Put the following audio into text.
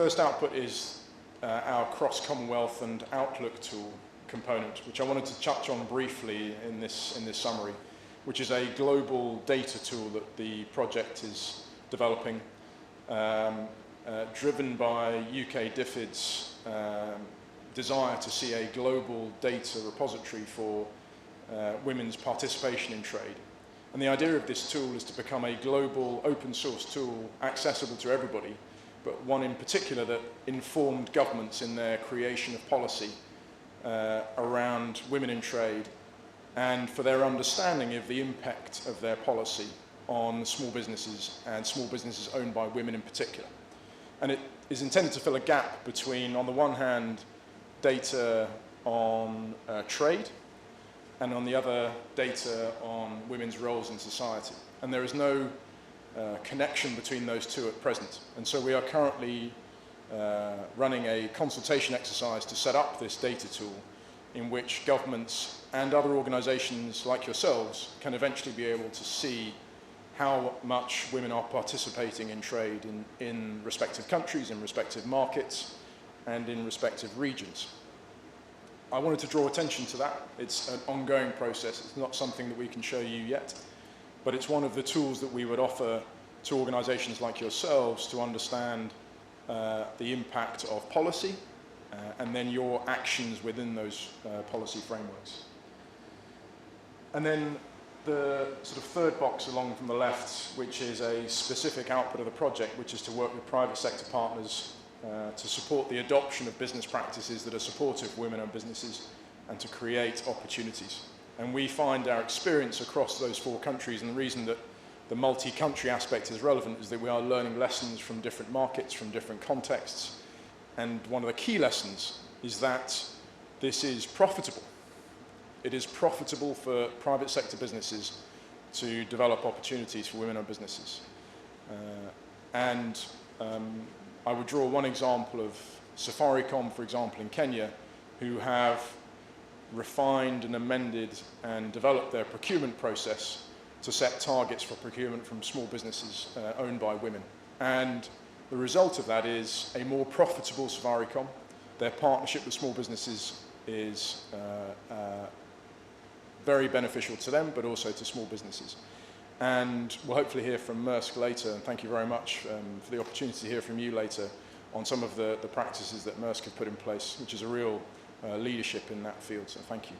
first output is our cross-Commonwealth and Outlook tool component, which I wanted to touch on briefly in this summary, which is a global data tool that the project is developing, driven by UK DFID's desire to see a global data repository for women's participation in trade. And the idea of this tool is to become a global open source tool accessible to everybody, but one in particular that informed governments in their creation of policy around women in trade, and for their understanding of the impact of their policy on small businesses and small businesses owned by women in particular. And it is intended to fill a gap between, on the one hand, data on trade, and on the other, data on women's roles in society. And there is no connection between those two at present. And so we are currently running a consultation exercise to set up this data tool in which governments and other organizations like yourselves can eventually be able to see how much women are participating in trade in respective countries, in respective markets, and in respective regions. I wanted to draw attention to that. It's an ongoing process. It's not something that we can show you yet, but it's one of the tools that we would offer to organizations like yourselves to understand the impact of policy and then your actions within those policy frameworks. And then the sort of third box along from the left, which is a specific output of the project, which is to work with private sector partners to support the adoption of business practices that are supportive of women-owned businesses and to create opportunities. And we find our experience across those 4 countries, and the reason that the multi-country aspect is relevant is that we are learning lessons from different markets, from different contexts. And one of the key lessons is that this is profitable. It is profitable for private sector businesses to develop opportunities for women-owned businesses. I would draw one example of Safaricom, for example, in Kenya, who have refined and amended and developed their procurement process to set targets for procurement from small businesses owned by women. And the result of that is a more profitable Safaricom. Their partnership with small businesses is very beneficial to them, but also to small businesses. And we'll hopefully hear from Maersk later, and thank you very much for the opportunity to hear from you later on some of the practices that Maersk have put in place, which is a real leadership in that field, so thank you.